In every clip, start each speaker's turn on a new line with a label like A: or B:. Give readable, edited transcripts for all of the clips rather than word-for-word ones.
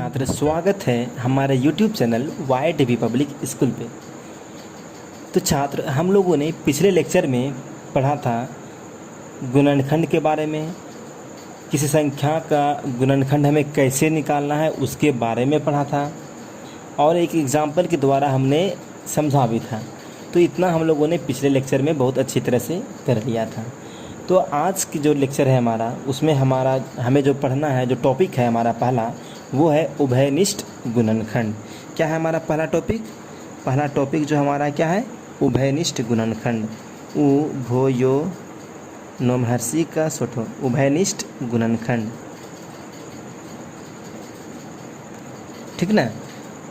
A: छात्र, स्वागत है हमारे YouTube channel YTV public school पे। तो छात्र, हम लोगों ने पिछले लेक्चर में पढ़ा था गुणनखंड के बारे में, किसी संख्या का गुणनखंड हमें कैसे निकालना है उसके बारे में पढ़ा था, और एक एग्ज़ाम्पल के द्वारा हमने समझा भी था। तो इतना हम लोगों ने पिछले लेक्चर में बहुत अच्छी तरह से कर लिया था। तो आज की जो लेक्चर है हमारा, उसमें हमें जो पढ़ना है, जो टॉपिक है हमारा पहला, वो है उभयनिष्ठ गुणनखंड। क्या है हमारा पहला टॉपिक? पहला टॉपिक जो हमारा क्या है? उभयनिष्ठ गुणनखंड। उभयो नोमहर्षि का सोठो, उभयनिष्ठ गुणनखंड, ठीक ना।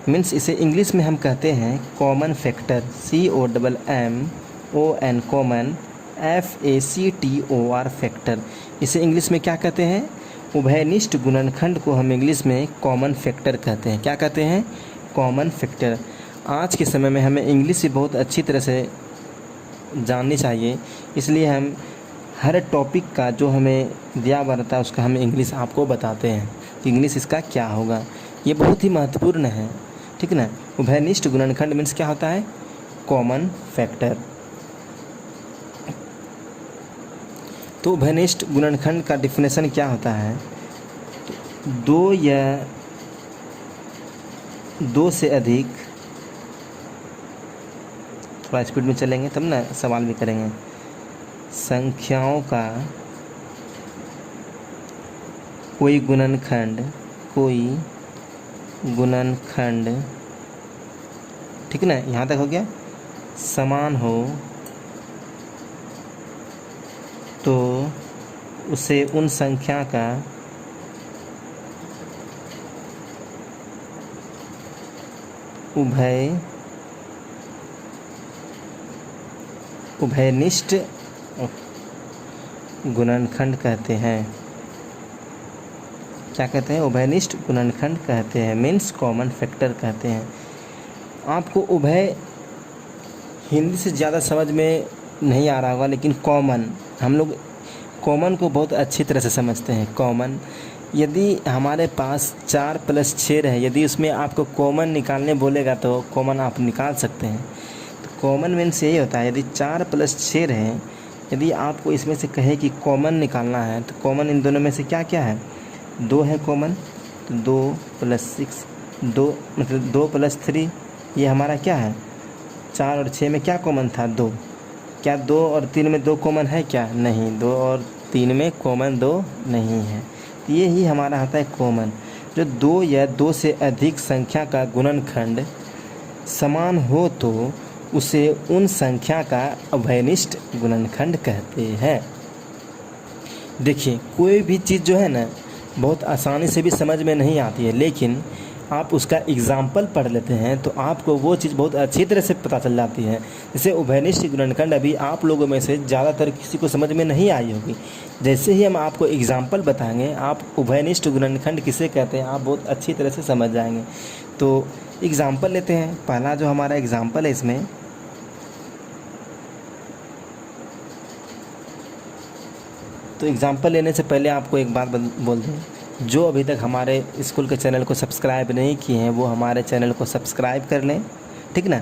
A: मीन्स इसे इंग्लिश में हम कहते हैं common factor, COMMON, common, FACTOR factor. इसे इंग्लिश में क्या कहते हैं? उभयनिष्ठ गुणनखंड को हम इंग्लिश में कॉमन फैक्टर कहते हैं। क्या कहते हैं? Common factor. आज के समय में हमें इंग्लिश भी बहुत अच्छी तरह से जाननी चाहिए, इसलिए हम हर टॉपिक का जो हमें दिया हुआ रहता है उसका हम इंग्लिश आपको बताते हैं कि इंग्लिश इसका क्या होगा। ये बहुत ही महत्वपूर्ण है, ठीक ना। उभयनिष्ठ गुणनखंड मीन्स क्या होता है? Common factor. तो उभयनिष्ठ गुणनखंड का डिफिनेशन क्या होता है? दो या दो से अधिक, थोड़ा स्पीड में चलेंगे तब ना सवाल भी करेंगे, संख्याओं का कोई गुणनखंड, ठीक ना, यहाँ तक हो गया, समान हो तो उसे उन संख्या का उभयनिष्ठ गुणनखंड कहते हैं। क्या कहते हैं? उभयनिष्ठ गुणनखंड कहते हैं, मीन्स कॉमन फैक्टर कहते हैं। आपको उभय हिंदी से ज़्यादा समझ में नहीं आ रहा होगा, लेकिन कॉमन, हम लोग कॉमन को बहुत अच्छी तरह से समझते हैं। कॉमन, यदि हमारे पास 4 + 6 रहे, यदि उसमें आपको कॉमन निकालने बोलेगा तो कॉमन आप निकाल सकते हैं। तो कॉमन मीन्स यही होता है, यदि 4 + 6 रहे, यदि आपको इसमें से कहे कि कॉमन निकालना है, तो कॉमन इन दोनों में से क्या क्या है? 2 है कॉमन, तो 2 + 6, 2 मतलब 2 + 3, ये हमारा क्या है? 4 और 6 में क्या कॉमन था? 2। क्या 2 और 3 में 2 कॉमन है क्या? नहीं, 2 और 3 में कॉमन 2 नहीं है। तो ये ही हमारा आता है कॉमन। जो 2 या 2 से अधिक संख्या का गुणनखंड समान हो तो उसे उन संख्या का उभयनिष्ठ गुणनखंड कहते हैं। देखिए, कोई भी चीज़ जो है ना, बहुत आसानी से भी समझ में नहीं आती है, लेकिन आप उसका एग्जाम्पल पढ़ लेते हैं तो आपको वो चीज़ बहुत अच्छी तरह से पता चल जाती है। जैसे उभयनिष्ठ गुणनखंड अभी आप लोगों में से ज़्यादातर किसी को समझ में नहीं आई होगी। जैसे ही हम आपको एग्जाम्पल बताएंगे, आप उभयनिष्ठ गुणनखंड किसे कहते हैं आप बहुत अच्छी तरह से समझ जाएंगे। तो एग्ज़ाम्पल लेते हैं। पहला जो हमारा एग्ज़ाम्पल है इसमें, तो एग्ज़ाम्पल लेने से पहले आपको एक बात बोल दें, जो अभी तक हमारे स्कूल के चैनल को सब्सक्राइब नहीं किए हैं वो हमारे चैनल को सब्सक्राइब कर लें, ठीक ना,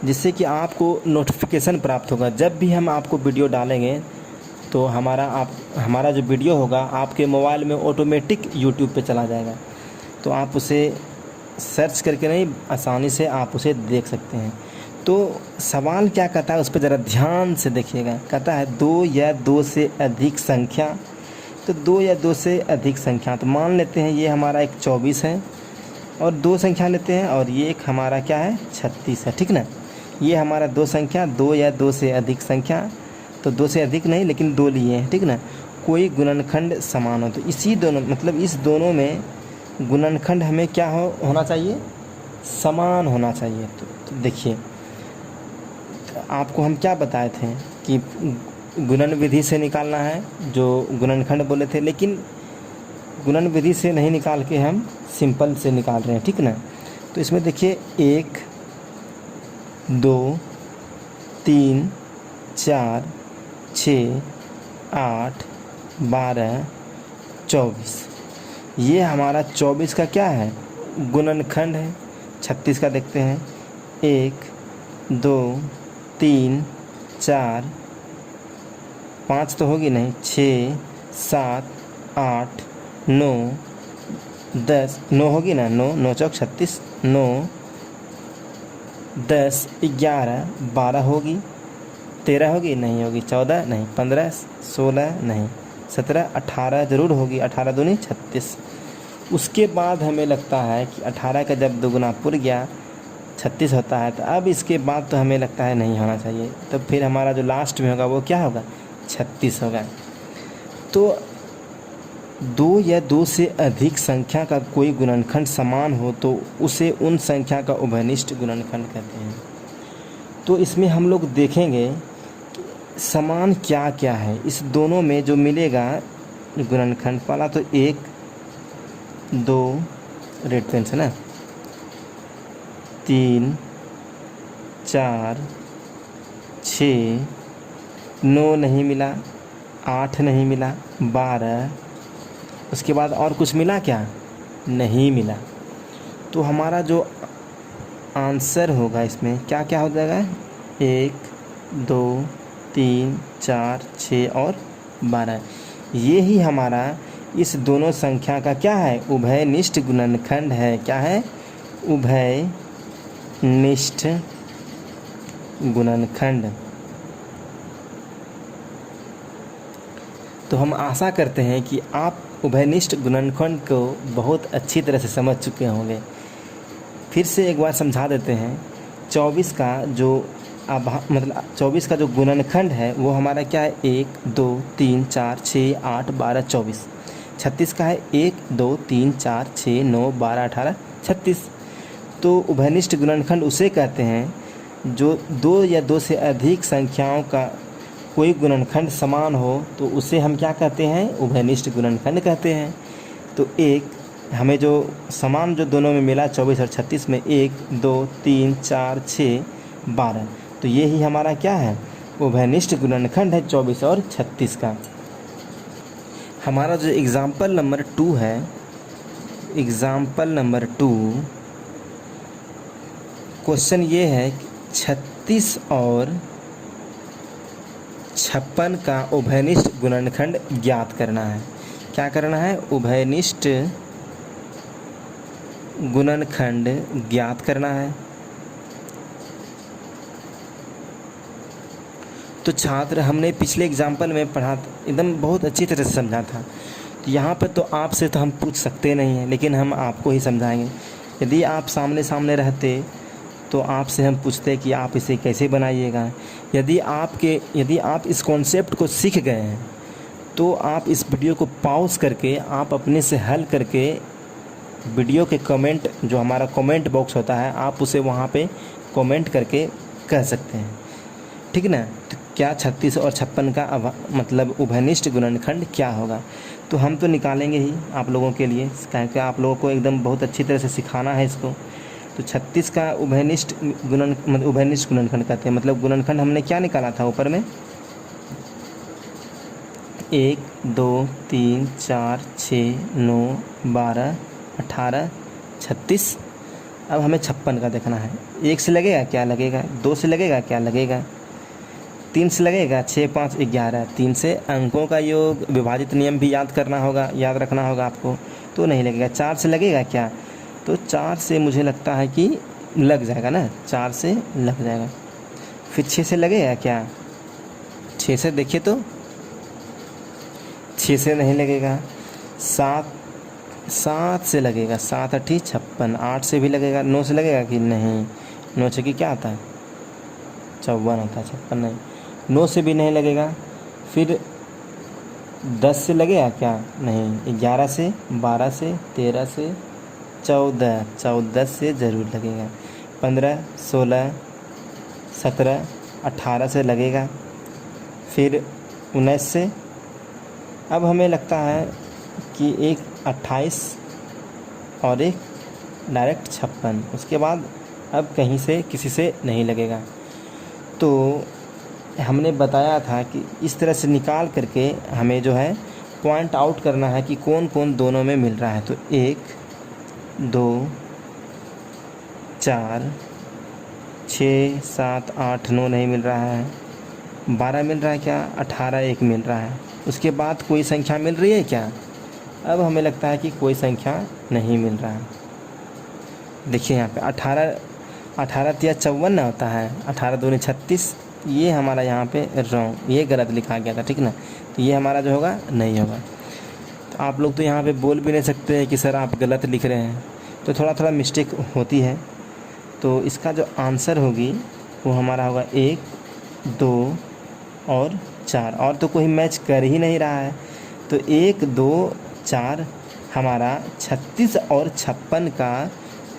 A: जिससे कि आपको नोटिफिकेशन प्राप्त होगा। जब भी हम आपको वीडियो डालेंगे तो हमारा जो वीडियो होगा आपके मोबाइल में ऑटोमेटिक यूट्यूब पे चला जाएगा, तो आप उसे सर्च करके नहीं, आसानी से आप उसे देख सकते हैं। तो सवाल क्या कहता है उस पर ज़रा ध्यान से देखिएगा। कहता है 2 या 2 से अधिक संख्या, तो 2 या 2 से अधिक संख्या, तो मान लेते हैं ये हमारा एक 24 है, और 2 संख्या लेते हैं, और ये एक हमारा क्या है? 36 है, ठीक ना। ये हमारा 2 संख्या, 2 या 2 से अधिक संख्या, तो 2 से अधिक नहीं लेकिन 2 लिए हैं, ठीक ना। कोई गुणनखंड समान हो, तो इसी दोनों, मतलब इस दोनों में गुणनखंड हमें क्या होना चाहिए? समान होना चाहिए। तो देखिए, आपको हम क्या बताए थे कि गुणन विधि से निकालना है, जो गुणनखंड बोले थे, लेकिन गुणन विधि से नहीं निकाल के हम सिंपल से निकाल रहे हैं, ठीक ना। तो इसमें देखिए 1 2 3 4 6 8 12 24, ये हमारा 24 का क्या है, गुणनखंड है। 36 का देखते हैं, 1 2 3 4 5 तो होगी नहीं, 6 7 8 9 10, 9 होगी ना, 9 9 चौक 36, 9 10 11 12 होगी, 13 होगी नहीं, होगी 14 नहीं, 15 16 नहीं, 17 18 ज़रूर होगी, 18 दूनी 36। उसके बाद हमें लगता है कि 18 का जब दोगुना पुर गया 36 होता है, तो अब इसके बाद तो हमें लगता है नहीं होना चाहिए, तो फिर हमारा जो लास्ट में होगा वो क्या होगा, 36 होगा। तो 2 या 2 से अधिक संख्या का कोई गुणनखंड समान हो तो उसे उन संख्या का उभयनिष्ठ गुणनखंड कहते हैं। तो इसमें हम लोग देखेंगे कि समान क्या क्या है इस दोनों में जो मिलेगा गुणनखंड। पहला तो 1 2 रेड पेन से ना, 3 4 6 9 नहीं मिला, 8 नहीं मिला, 12, उसके बाद और कुछ मिला क्या, नहीं मिला। तो हमारा जो आंसर होगा इसमें क्या क्या हो जाएगा, 1 2 3 4 6 और 12। ये ही हमारा इस दोनों संख्या का क्या है, उभयनिष्ठ गुणनखंड है। क्या है, उभयनिष्ठ गुणनखंड। तो हम आशा करते हैं कि आप उभयनिष्ठ गुणनखंड को बहुत अच्छी तरह से समझ चुके होंगे। फिर से एक बार समझा देते हैं। 24 का जो मतलब 24 का जो गुणनखंड है वो हमारा क्या है, 1 2 3 4 6 8 12 24। 36 का है 1 2 3 4 6 9 12 18 36। तो उभयनिष्ठ गुणनखंड उसे कहते हैं जो 2 या 2 से अधिक संख्याओं का कोई गुणनखंड समान हो तो उसे हम क्या कहते हैं, उभयनिष्ठ गुणनखंड कहते हैं। तो एक हमें जो समान जो दोनों में मिला 24 और 36 में, 1 2 3 4 6 12, तो ये ही हमारा क्या है, उभयनिष्ठ गुणनखंड है 24 और 36 का। हमारा जो एग्ज़ाम्पल नंबर 2 है, एग्ज़ाम्पल नंबर 2 क्वेश्चन ये है 36 और 56 का उभयनिष्ठ गुणनखंड ज्ञात करना है। क्या करना है, उभयनिष्ठ गुणनखंड ज्ञात करना है। तो छात्र हमने पिछले एग्जाम्पल में पढ़ा, एकदम बहुत अच्छी तरह से समझा था। तो यहाँ पर तो आपसे तो हम पूछ सकते नहीं हैं, लेकिन हम आपको ही समझाएंगे। यदि आप सामने सामने रहते तो आपसे हम पूछते कि आप इसे कैसे बनाइएगा। यदि आप इस कॉन्सेप्ट को सीख गए हैं तो आप इस वीडियो को पॉज करके आप अपने से हल करके वीडियो के कमेंट, जो हमारा कमेंट बॉक्स होता है, आप उसे वहाँ पे कमेंट करके कह सकते हैं, ठीक ना। तो क्या 36 और 56 का मतलब उभयनिष्ठ गुणनखंड क्या होगा, तो हम तो निकालेंगे ही आप लोगों के लिए, क्योंकि आप लोगों को एकदम बहुत अच्छी तरह से सिखाना है इसको। तो 36 का उभयनिष्ठ गुणनखंड कहते हैं। मतलब गुणनखंड हमने क्या निकाला था ऊपर में, 1 2 3 4 6 9 12 18 36। अब हमें 56 का देखना है। 1 से लगेगा क्या, लगेगा। 2 से लगेगा क्या, लगेगा। 3 से लगेगा, 6 5 11। 3 से अंकों का योग, विभाजित नियम भी याद करना होगा, याद रखना होगा आपको, तो नहीं लगेगा। 4 से लगेगा क्या, तो 4 से मुझे लगता है कि लग जाएगा ना, 4 से लग जाएगा। फिर 6 से लगेगा क्या, 6 से देखिए तो 6 से नहीं लगेगा। 7 से लगेगा, 7 8 56। 8 से भी लगेगा। 9 से लगेगा कि नहीं, 9 से कि क्या आता है, 54 होता है, 56 नहीं। 9 से भी नहीं लगेगा। फिर 10 से लगेगा क्या, नहीं। 11 से, 12 से, 13 से, 14 से ज़रूर लगेगा। 15 16 17 18 से लगेगा। फिर 19 से, अब हमें लगता है कि एक 28 और एक डायरेक्ट 56। उसके बाद अब कहीं से किसी से नहीं लगेगा। तो हमने बताया था कि इस तरह से निकाल करके हमें जो है पॉइंट आउट करना है कि कौन कौन दोनों में मिल रहा है। तो 1 2 4 6 7 8 9 नहीं मिल रहा है, 12 मिल रहा है क्या, 18 एक मिल रहा है। उसके बाद कोई संख्या मिल रही है क्या? अब हमें लगता है कि कोई संख्या नहीं मिल रहा है। देखिए यहाँ पे 18 तिया 54 ना होता है, 18 दूनी 36, ये हमारा यहाँ पे रॉन्ग, ये गलत लिखा गया था, ठीक ना। तो ये हमारा जो होगा नहीं होगा। तो आप लोग तो यहाँ पे बोल भी नहीं सकते हैं कि सर आप गलत लिख रहे हैं, तो थोड़ा थोड़ा मिस्टेक होती है। तो इसका जो आंसर होगी वो हमारा होगा 1 2 और 4, और तो कोई मैच कर ही नहीं रहा है। तो 1 2 4 हमारा 36 और 56 का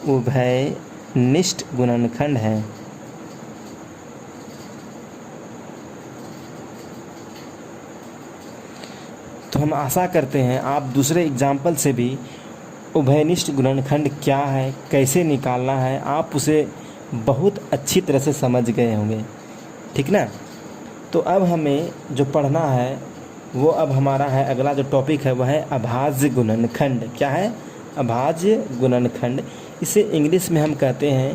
A: उभयनिष्ठ गुणनखंड है। तो हम आशा करते हैं आप दूसरे एग्जाम्पल से भी उभयनिष्ठ गुणनखंड क्या है, कैसे निकालना है, आप उसे बहुत अच्छी तरह से समझ गए होंगे, ठीक ना। तो अब हमें जो पढ़ना है वो अब हमारा है, अगला जो टॉपिक है वह है अभाज्य गुणनखंड। क्या है? अभाज्य गुणनखंड। इसे इंग्लिश में हम कहते हैं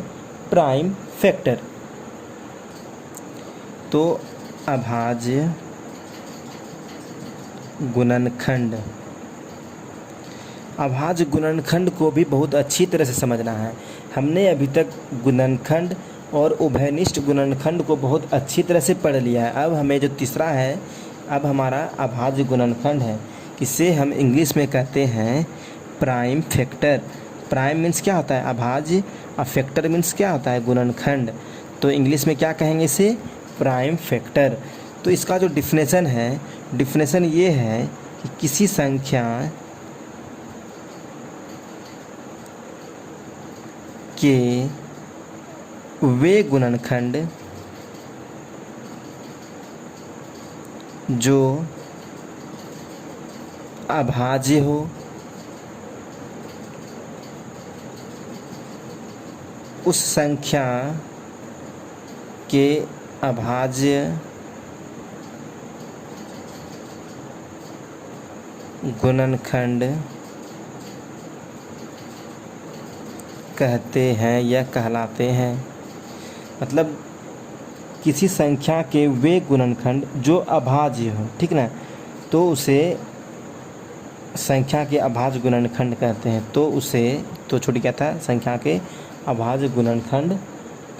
A: प्राइम फैक्टर। तो अभाज्य गुणनखंड, अभाज्य गुणनखंड को भी बहुत अच्छी तरह से समझना है। हमने अभी तक गुणनखंड और उभयनिष्ठ गुणनखंड को बहुत अच्छी तरह से पढ़ लिया है। अब हमें जो तीसरा है, अब हमारा अभाज्य गुणनखंड है। इसे हम इंग्लिश में कहते हैं प्राइम फैक्टर। प्राइम मीन्स क्या होता है? अभाज्य, और फैक्टर मीन्स क्या होता है? गुणनखंड। तो इंग्लिश में क्या कहेंगे इसे? Prime factor. तो इसका जो डिफिनेशन है, डिफिनेशन ये है कि किसी संख्या के वे गुणनखंड जो अभाज्य हो, उस संख्या के अभाज्य गुणनखंड कहते हैं या कहलाते हैं। मतलब किसी संख्या के वे गुणनखंड जो अभाज्य हो, ठीक ना, तो उसे संख्या के अभाज्य गुणनखंड कहते हैं। तो उसे, तो छोटी क्या था, संख्या के अभाज्य गुणनखंड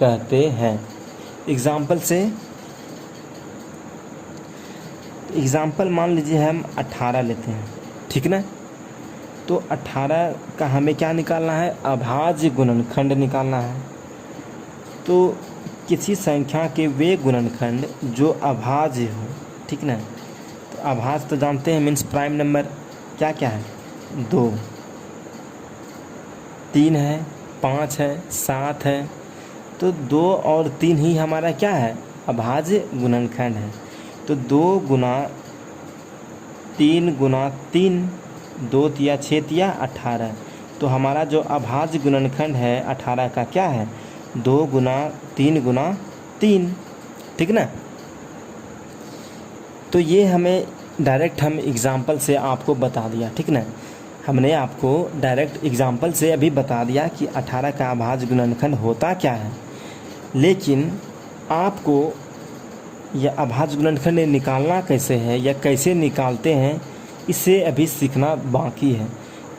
A: कहते हैं। एग्जाम्पल मान लीजिए हम 18 लेते हैं, ठीक ना। तो 18 का हमें क्या निकालना है? अभाज्य गुणनखंड निकालना है। तो किसी संख्या के वे गुणनखंड जो अभाज्य हो, ठीक ना। तो अभाज्य तो जानते हैं मीन्स प्राइम नंबर। क्या क्या है? 2 3 है, 5 है, 7 है। तो 2 और 3 ही हमारा क्या है? अभाज्य गुणनखंड है। तो 2 गुना 3 गुना 3, 2 तिया 6 तिया 18। तो हमारा जो अभाज्य गुणनखंड है 18 का क्या है? 2 गुना 3 गुना 3, ठीक ना। तो ये हमें डायरेक्ट हम एग्ज़ाम्पल से आपको बता दिया, ठीक ना। हमने आपको डायरेक्ट एग्ज़ाम्पल से अभी बता दिया कि 18 का अभाज्य गुणनखंड होता क्या है। लेकिन आपको यह अभाज्य गुणनखंड निकालना कैसे है या कैसे निकालते हैं, इसे अभी सीखना बाकी है।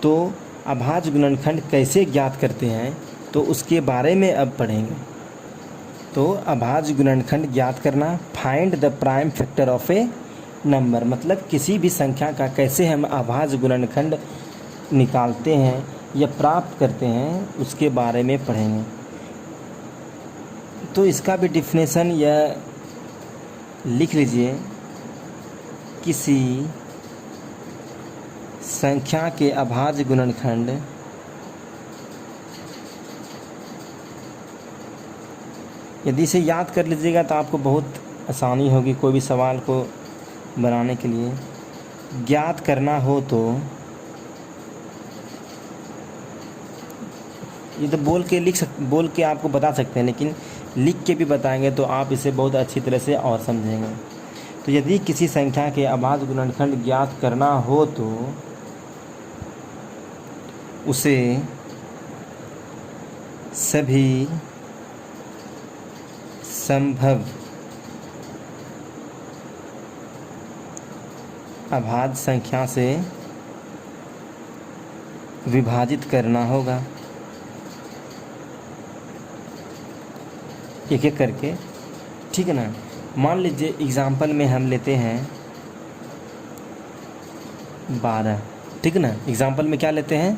A: तो अभाज्य गुणनखंड कैसे ज्ञात करते हैं, तो उसके बारे में अब पढ़ेंगे। तो अभाज्य गुणनखंड ज्ञात करना, find the prime factor of A number, मतलब किसी भी संख्या का कैसे हम अभाज्य गुणनखंड निकालते हैं या प्राप्त करते हैं, उसके बारे में पढ़ेंगे। तो इसका भी डिफिनेशन या लिख लीजिए, किसी संख्या के अभाज्य गुणनखंड यदि इसे याद कर लीजिएगा तो आपको बहुत आसानी होगी कोई भी सवाल को बनाने के लिए। ज्ञात करना हो तो ये तो बोल के आपको बता सकते हैं, लेकिन लिख के भी बताएंगे तो आप इसे बहुत अच्छी तरह से और समझेंगे। तो यदि किसी संख्या के अभाज्य गुणनखंड ज्ञात करना हो तो उसे सभी संभव अभाज्य संख्या से विभाजित करना होगा। एक एक करके, ठीक है ना। मान लीजिए एग्जाम्पल में हम लेते हैं 12, ठीक है ना। एग्जाम्पल में क्या लेते हैं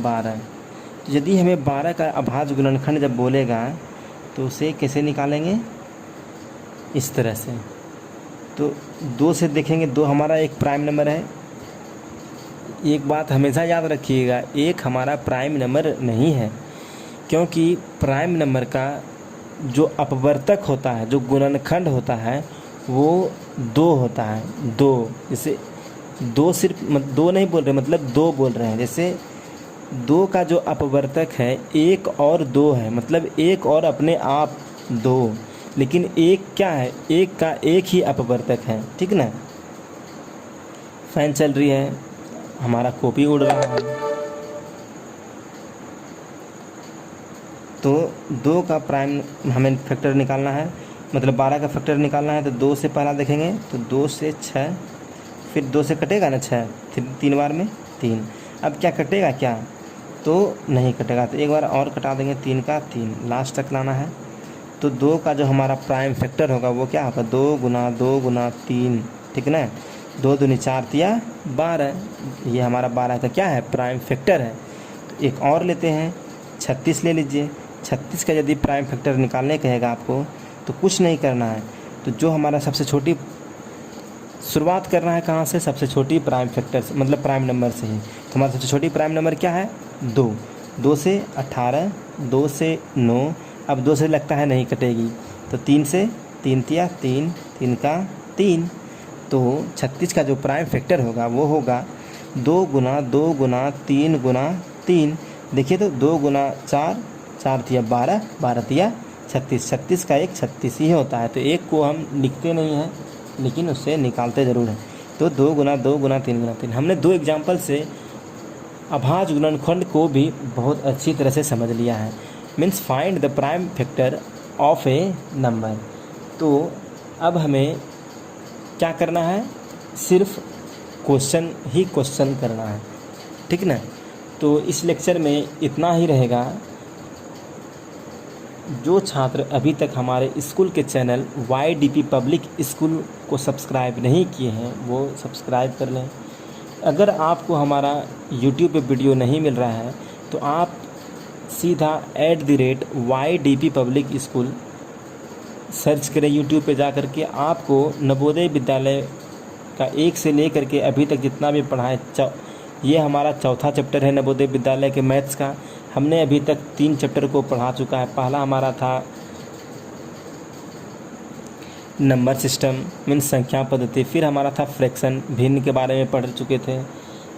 A: 12। तो यदि हमें 12 का अभाज्य गुणनखंड जब बोलेगा तो उसे कैसे निकालेंगे, इस तरह से। तो 2 से देखेंगे, 2 हमारा एक प्राइम नंबर है। एक बात हमेशा याद रखिएगा, 1 हमारा प्राइम नंबर नहीं है, क्योंकि प्राइम नंबर का जो अपवर्तक होता है, जो गुणनखंड होता है, वो 2 होता है। 2 जैसे 2 सिर्फ 2 नहीं बोल रहे, मतलब 2 बोल रहे हैं। जैसे 2 का जो अपवर्तक है 1 और 2 है, मतलब 1 और अपने आप 2, लेकिन 1 क्या है, 1 का एक ही अपवर्तक है, ठीक ना। फैन चल रही है, हमारा कॉपी उड़ रहा है। तो 2 का प्राइम हमें फैक्टर निकालना है, मतलब 12 का फैक्टर निकालना है। तो 2 से पहला देखेंगे तो 2 से 6, फिर 2 से कटेगा ना 6, फिर 3 बार में 3। अब क्या कटेगा क्या, तो नहीं कटेगा, तो एक बार और कटा देंगे, 3 का 3 लास्ट तक लाना है। तो 2 का जो हमारा प्राइम फैक्टर होगा वो क्या होगा, 2 गुना 2 गुना 3, ठीक ना। 2 दूनी 4 तिया 12, ये हमारा 12 का क्या है, प्राइम फैक्टर है। तो एक और लेते हैं, 36 ले लीजिए। 36 का यदि प्राइम फैक्टर निकालने कहेगा आपको तो कुछ नहीं करना है, तो जो हमारा सबसे छोटी शुरुआत करना है कहाँ से, सबसे छोटी प्राइम फैक्टर से, मतलब प्राइम नंबर से ही। तो हमारा सबसे छोटी प्राइम नंबर क्या है, 2। 2 से 18, 2 से 9, अब 2 से लगता है नहीं कटेगी, तो 3 से 3 तिया 3, 3 का 3। तो 36 का जो प्राइम फैक्टर होगा वो होगा 2 गुना 2 गुना 3 गुना 3। देखिए तो 2 गुना 4, 4 तिया 12, 12 तिया 36, 36 का एक 36 ही होता है। तो एक को हम लिखते नहीं हैं, लेकिन उससे निकालते ज़रूर हैं। तो 2 गुना 2 गुना 3 गुना 3। हमने 2 एग्जाम्पल से अभाज्य गुणनखंड को भी बहुत अच्छी तरह से समझ लिया है। Means find the prime factor of A number. तो अब हमें क्या करना है, सिर्फ क्वेश्चन ही क्वेश्चन करना है, ठीक ना। तो इस लेक्चर में इतना ही रहेगा। जो छात्र अभी तक हमारे स्कूल के चैनल YDP पब्लिक स्कूल को सब्सक्राइब नहीं किए हैं वो सब्सक्राइब कर लें। अगर आपको हमारा YouTube पे वीडियो नहीं मिल रहा है तो आप सीधा @YDP पब्लिक स्कूल सर्च करें YouTube पे जा कर के। आपको नवोदय विद्यालय का 1 से लेकर के अभी तक जितना भी पढ़ा है, ये हमारा चौथा चैप्टर है नवोदय विद्यालय के मैथ्स का। हमने अभी तक 3 चैप्टर को पढ़ा चुका है। पहला हमारा था नंबर सिस्टम मीन्स संख्या पद्धति, फिर हमारा था फ्रैक्शन भिन्न के बारे में पढ़ चुके थे।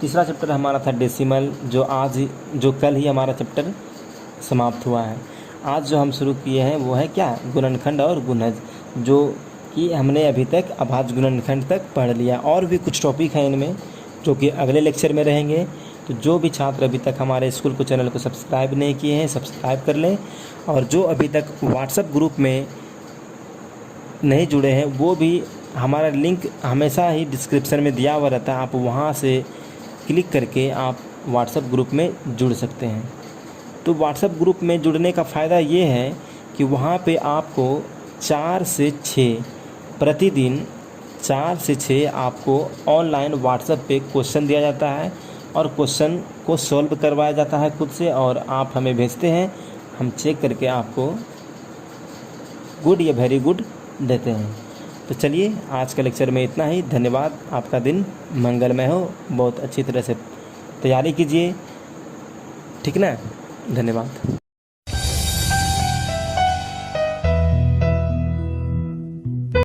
A: तीसरा चैप्टर हमारा था डेसिमल, जो कल ही हमारा चैप्टर समाप्त हुआ है। आज जो हम शुरू किए हैं वो है क्या, गुणनखंड और गुणज, जो कि हमने अभी तक अभाज्य गुणनखंड तक पढ़ लिया। और भी कुछ टॉपिक हैं इनमें जो कि अगले लेक्चर में रहेंगे। तो जो भी छात्र अभी तक हमारे स्कूल को चैनल को सब्सक्राइब नहीं किए हैं सब्सक्राइब कर लें, और जो अभी तक व्हाट्सएप ग्रुप में नहीं जुड़े हैं वो भी, हमारा लिंक हमेशा ही डिस्क्रिप्शन में दिया हुआ रहता है, आप वहाँ से क्लिक करके आप व्हाट्सएप ग्रुप में जुड़ सकते हैं। तो व्हाट्सएप ग्रुप में जुड़ने का फ़ायदा ये है कि वहाँ पे आपको 4 से 6 प्रतिदिन 4 से 6 आपको ऑनलाइन व्हाट्सएप पे क्वेश्चन दिया जाता है और क्वेश्चन को सॉल्व करवाया जाता है खुद से, और आप हमें भेजते हैं, हम चेक करके आपको गुड या वेरी गुड देते हैं। तो चलिए आज के लेक्चर में इतना ही। धन्यवाद, आपका दिन मंगलमय हो, बहुत अच्छी तरह से तैयारी कीजिए, ठीक ना। धन्यवाद।